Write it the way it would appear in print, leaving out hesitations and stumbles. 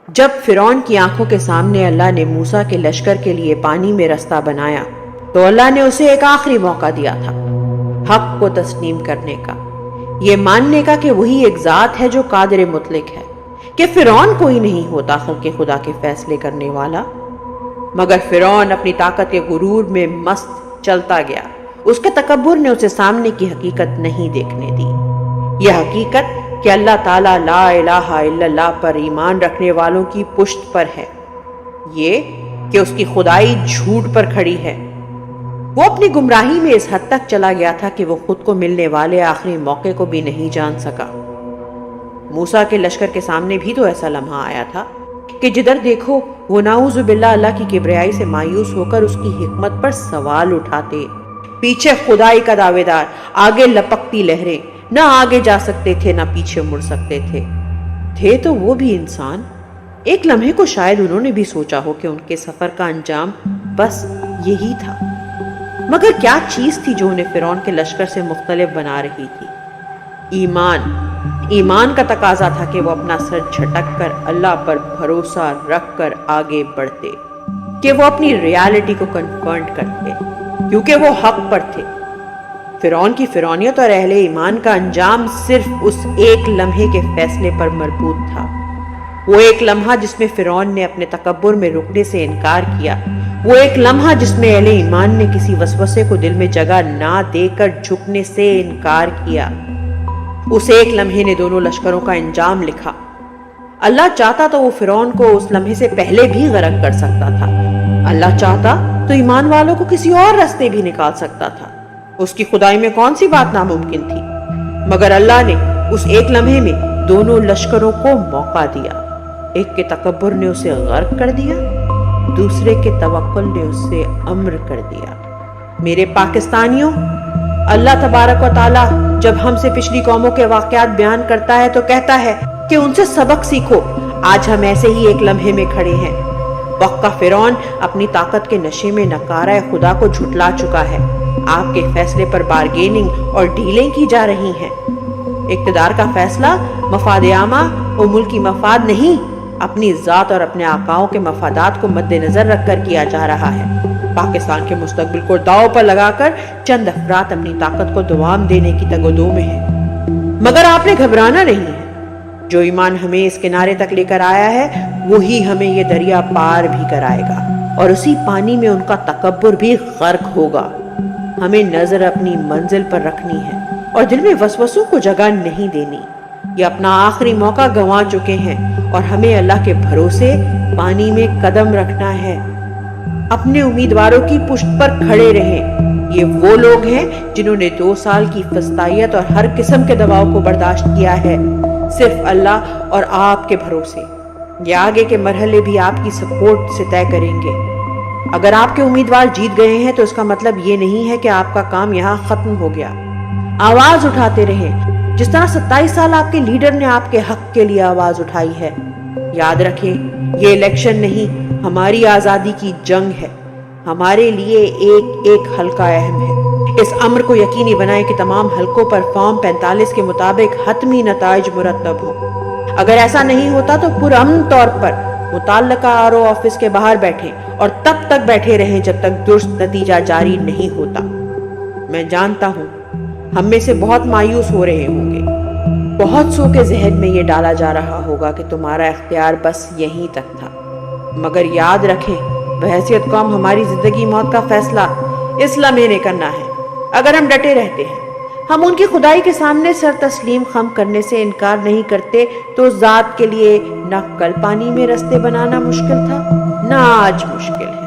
جب فرعون کی آنکھوں کے سامنے اللہ نے موسیٰ کے لشکر کے لیے پانی میں رستہ بنایا تو اللہ نے اسے ایک آخری موقع دیا تھا حق کو تسلیم کرنے کا، یہ ماننے کا کہ وہی ایک ذات ہے جو قادر مطلق ہے، کہ فرعون کوئی نہیں ہوتا خلق خدا کے فیصلے کرنے والا۔ مگر فرعون اپنی طاقت کے غرور میں مست چلتا گیا، اس کے تکبر نے اسے سامنے کی حقیقت نہیں دیکھنے دی، یہ حقیقت کہ اللہ تعالیٰ لا الہ الا اللہ پر ایمان رکھنے والوں کی پشت پر ہے، یہ کہ اس کی خدائی جھوٹ پر کھڑی ہے۔ وہ اپنی گمراہی میں اس حد تک چلا گیا تھا کہ وہ خود کو ملنے والے آخری موقع کو بھی نہیں جان سکا۔ موسیٰ کے لشکر کے سامنے بھی تو ایسا لمحہ آیا تھا کہ جدھر دیکھو وہ نعوذ باللہ اللہ کی کبریائی سے مایوس ہو کر اس کی حکمت پر سوال اٹھاتے، پیچھے خدائی کا دعوے دار، آگے لپکتی لہریں، نہ آگے جا سکتے تھے نہ پیچھے مڑ سکتے تھے تو وہ بھی انسان۔ ایک لمحے کو شاید انہوں نے بھی سوچا ہو کہ ان کے سفر کا انجام بس یہی تھا، مگر کیا چیز تھی جو انہیں فرعون کے لشکر سے مختلف بنا رہی تھی؟ ایمان کا تقاضا تھا کہ وہ اپنا سر جھٹک کر اللہ پر بھروسہ رکھ کر آگے بڑھتے، کہ وہ اپنی ریالٹی کو کنفرنٹ کرتے کیونکہ وہ حق پر تھے۔ فرعون کی فرعونیت اور اہل ایمان کا انجام صرف اس ایک لمحے کے فیصلے پر مربوط تھا، وہ ایک لمحہ جس میں فرعون نے اپنے تکبر میں رکنے سے انکار کیا، وہ ایک لمحہ جس میں اہل ایمان نے کسی وسوسے کو دل میں جگہ نہ دے کر جھکنے سے انکار کیا۔ اس ایک لمحے نے دونوں لشکروں کا انجام لکھا۔ اللہ چاہتا تو وہ فرعون کو اس لمحے سے پہلے بھی غرق کر سکتا تھا، اللہ چاہتا تو ایمان والوں کو کسی اور راستے بھی نکال سکتا تھا، اس کی خدائی میں کون سی بات ناممکن تھی؟ مگر اللہ نے اس ایک لمحے میں دونوں لشکروں کو موقع دیا، ایک کے تکبر نے اسے غرق کر دیا، دوسرے کے توکل نے اسے امر کر دیا۔ میرے پاکستانیوں، اللہ تبارک و تعالی جب ہم سے پچھلی قوموں کے واقعات بیان کرتا ہے تو کہتا ہے کہ ان سے سبق سیکھو۔ آج ہم ایسے ہی ایک لمحے میں کھڑے ہیں۔ وقت کا فرعون اپنی طاقت کے نشے میں نکارہ خدا کو جھٹلا چکا ہے، آپ کے فیصلے پر بارگیننگ اور ڈیلنگ کی جا رہی ہیں۔ اقتدار کا فیصلہ مفاد عامہ اور ملکی مفاد نہیں، اپنی ذات اور اپنے آقاؤں کے مفادات کو مد نظر رکھ کر کیا جا رہا ہے۔ پاکستان کے مستقبل کو داؤ پر لگا کر چند افراد اپنی طاقت کو دوام دینے کی تگ و دو میں ہیں، مگر آپ نے گھبرانا نہیں ہے۔ جو ایمان ہمیں اس کنارے تک لے کر آیا ہے وہی ہمیں یہ دریا پار بھی کرائے گا، اور اسی پانی میں ان کا تکبر بھی غرق ہوگا۔ ہمیں نظر اپنی منزل پر رکھنی ہے اور دل میں وسوسوں کو جگہ نہیں دینی۔ یہ اپنا آخری موقع گنوا چکے ہیں اور ہمیں اللہ کے بھروسے پانی میں قدم رکھنا ہے۔ اپنے امیدواروں کی پشت پر کھڑے رہیں۔ یہ وہ لوگ ہیں جنہوں نے 2 سال کی فسطائیت اور ہر قسم کے دباؤ کو برداشت کیا ہے، صرف اللہ اور آپ کے بھروسے۔ یہ آگے کے مرحلے بھی آپ کی سپورٹ سے طے کریں گے۔ اگر آپ کے امیدوار جیت گئے ہیں تو اس کا مطلب یہ نہیں ہے کہ آپ کا کام یہاں ختم ہو گیا۔ آواز اٹھاتے رہیں جس طرح 27 سال آپ کے لیڈر نے آپ کے حق کے لیے آواز اٹھائی ہے۔ یاد رکھیں، یہ الیکشن نہیں، ہماری آزادی کی جنگ ہے۔ ہمارے لیے ایک ایک حلقہ اہم ہے۔ اس امر کو یقینی بنائیں کہ تمام حلقوں پر فارم 45 کے مطابق حتمی نتائج مرتب ہوں۔ اگر ایسا نہیں ہوتا تو پرامن طور پر متعلقہ RO آفس کے باہر بیٹھیں اور تب تک بیٹھے رہیں جب تک درست نتیجہ جاری نہیں ہوتا۔ میں جانتا ہوں ہم میں سے بہت مایوس ہو رہے ہوں گے، بہت سو کے ذہن میں یہ ڈالا جا رہا ہوگا کہ تمہارا اختیار بس یہیں تک تھا، مگر یاد رکھیں بحیثیت قوم ہماری زندگی موت کا فیصلہ اس لمحے نے کرنا ہے۔ اگر ہم ڈٹے رہتے ہیں، ہم ان کی خدائی کے سامنے سر تسلیم خم کرنے سے انکار نہیں کرتے تو ذات کے لیے نہ کل پانی میں رستے بنانا مشکل تھا، نہ آج مشکل ہے۔